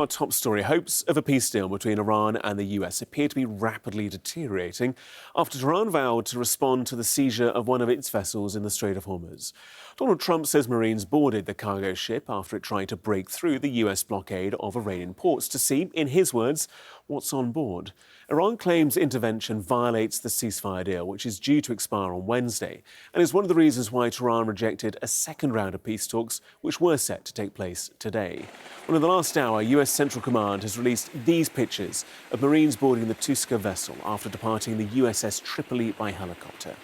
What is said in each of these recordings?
Our top story. Hopes of a peace deal between Iran and the US appear to be rapidly deteriorating after Tehran vowed to respond to the seizure of one of its vessels in the Strait of Hormuz. Donald Trump says Marines boarded the cargo ship after it tried to break through the US blockade of Iranian ports to see, in his words, what's on board. Iran claims intervention violates the ceasefire deal, which is due to expire on Wednesday, and is one of the reasons why Tehran rejected a second round of peace talks, which were set to take place today. Well, in the last hour, US Central Command has released these pictures of Marines boarding the Tuska vessel after departing the USS Tripoli by helicopter.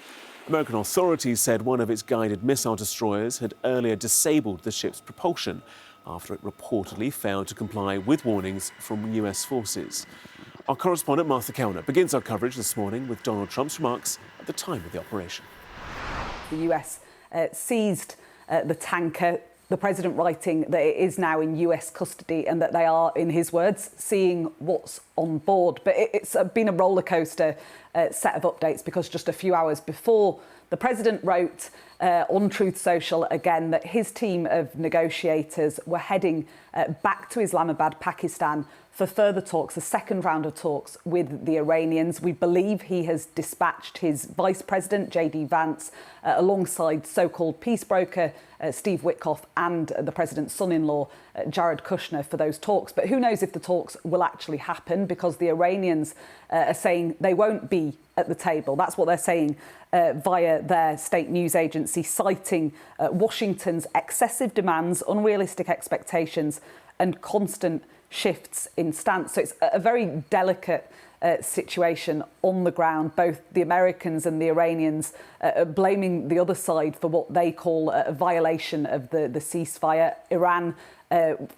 American authorities said one of its guided missile destroyers had earlier disabled the ship's propulsion after it reportedly failed to comply with warnings from US forces. Our correspondent Martha Kellner begins our coverage this morning with Donald Trump's remarks at the time of the operation. The US seized the tanker, the president writing that it is now in US custody and that they are, in his words, seeing what's on board. But it's been a rollercoaster set of updates, because just a few hours before, the president wrote on Truth Social again that his team of negotiators were heading back to Islamabad, Pakistan, for further talks, a second round of talks with the Iranians. We believe he has dispatched his vice president, J.D. Vance, alongside so-called peace broker Steve Witkoff and the president's son-in-law, Jared Kushner, for those talks. But who knows if the talks will actually happen, because the Iranians are saying they won't be at the table. That's what they're saying via their state news agency, citing Washington's excessive demands, unrealistic expectations and constant shifts in stance. So it's a very delicate situation on the ground. Both the Americans and the Iranians are blaming the other side for what they call a violation of the ceasefire. Iran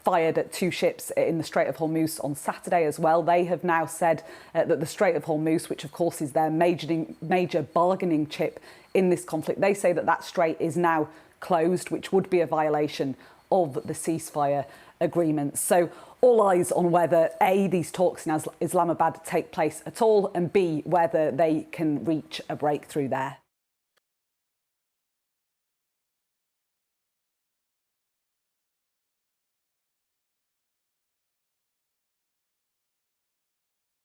fired at two ships in the Strait of Hormuz on Saturday as well. They have now said that the Strait of Hormuz, which of course is their major bargaining chip in this conflict, they say that that strait is now closed, which would be a violation of the ceasefire agreement. So all eyes on whether A, these talks in Islamabad take place at all, and B, whether they can reach a breakthrough there.